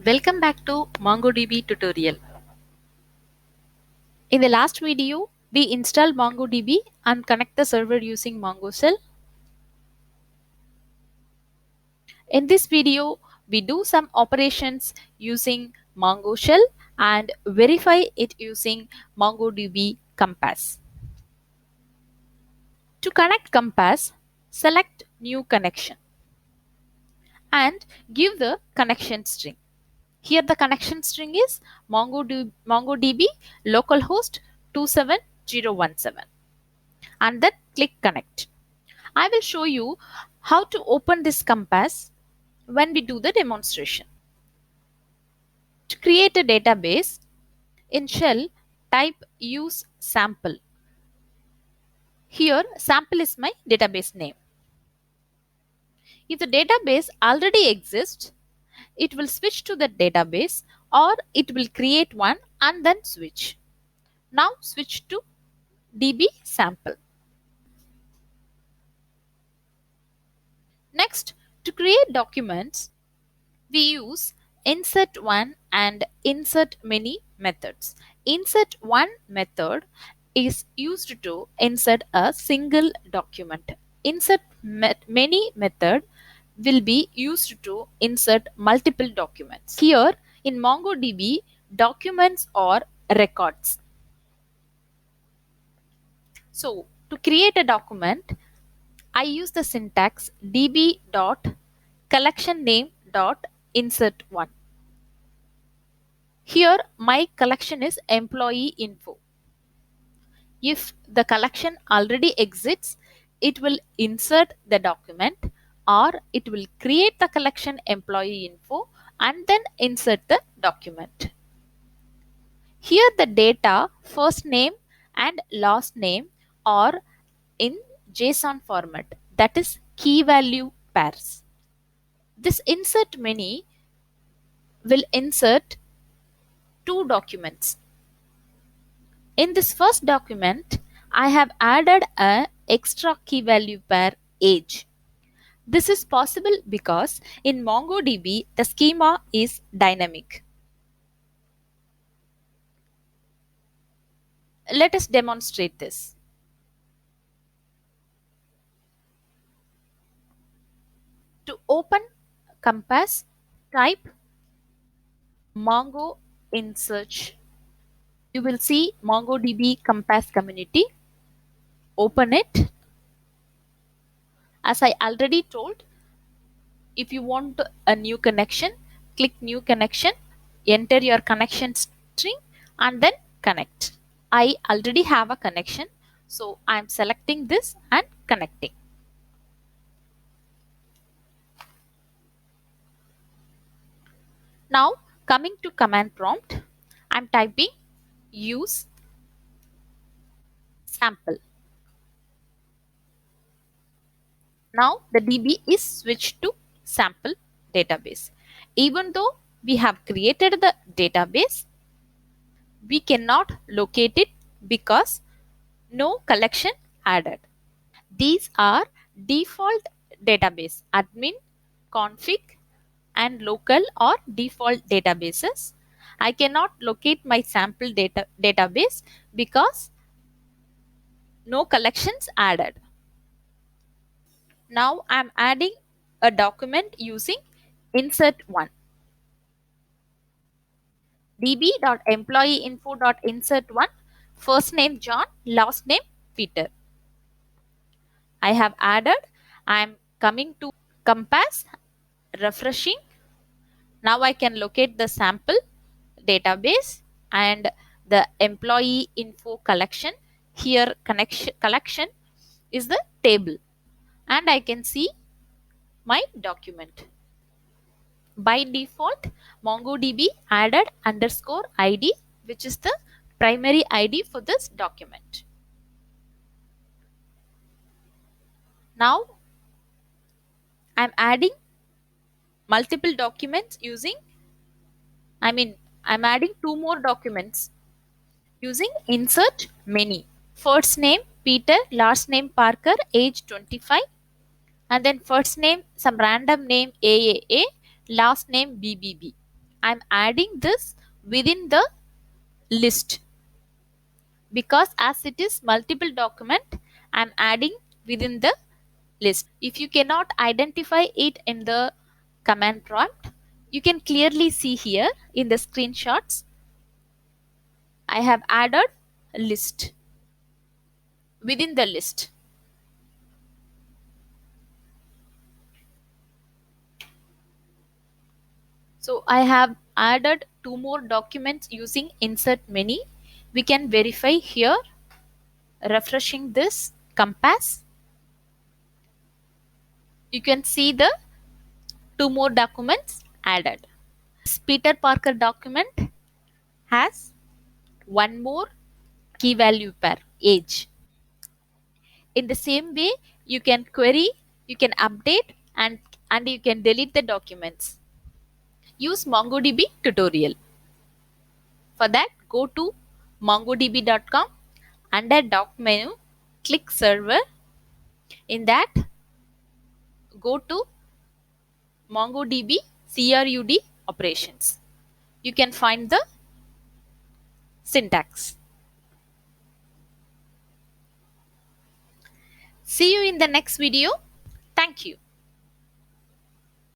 Welcome back to MongoDB tutorial. In the last video, we installed MongoDB and connect the server using MongoShell. In this video, we do some operations using MongoShell and verify it using MongoDB Compass. To connect Compass, select New Connection and give the connection string. Here the connection string is MongoDB localhost 27017 and then click connect. I will show you how to open this Compass when we do the demonstration. To create a database, in shell type use sample. Here sample is my database name. If the database already exists, it will switch to the database or it will create one and then switch. Now switch to DB sample. Next, to create documents, we use insert one and insert many methods. Insert one method is used to insert a single document. Insert many method will be used to insert multiple documents. Here in MongoDB, documents are records. So to create a document, I use the syntax db.collectionname.insert1. Here my collection is employee info. If the collection already exists, it will insert the document or it will create the collection employee info and then insert the document. Here the data first name and last name are in JSON format, that is key value pairs. This insert many will insert two documents. In this first document, I have added a extra key value pair age. This is possible because in MongoDB the schema is dynamic. Let us demonstrate this. To open Compass, type Mongo in search. You will see MongoDB Compass community. Open it. As I already told, if you want a new connection, click new connection, enter your connection string and then connect. I already have a connection, so I am selecting this and connecting. Now coming to command prompt, I am typing use sample. Now the DB is switched to sample database. Even though we have created the database, we cannot locate it because no collection added. These are default database admin, config and local or default databases. I cannot locate my sample database because no collections added. Now I am adding a document using insert one. db.employeeinfo.insert1, first name John, last name Peter. I have added. I am coming to Compass, refreshing. Now I can locate the sample database and the employee info collection. Here collection is the table and I can see my document. By default, MongoDB added underscore ID, which is the primary ID for this document. Now I'm adding multiple documents using, I'm adding two more documents using insert many. First name Peter, last name Parker, age 25, and then first name some random name AAA, last name BBB. I'm adding this within the list, because as it is multiple document, I'm adding within the list. If you cannot identify it in the command prompt, you can clearly see here in the screenshots, I have added a list within the list. So I have added two more documents using insert many. We can verify here, refreshing this compass. You can see the two more documents added. Peter Parker document has one more key value pair, age. In the same way, you can query, you can update, and you can delete the documents. Use MongoDB tutorial. For that, go to mongodb.com. Under doc menu, click server. In that, go to MongoDB CRUD operations. You can find the syntax. See you in the next video. Thank you.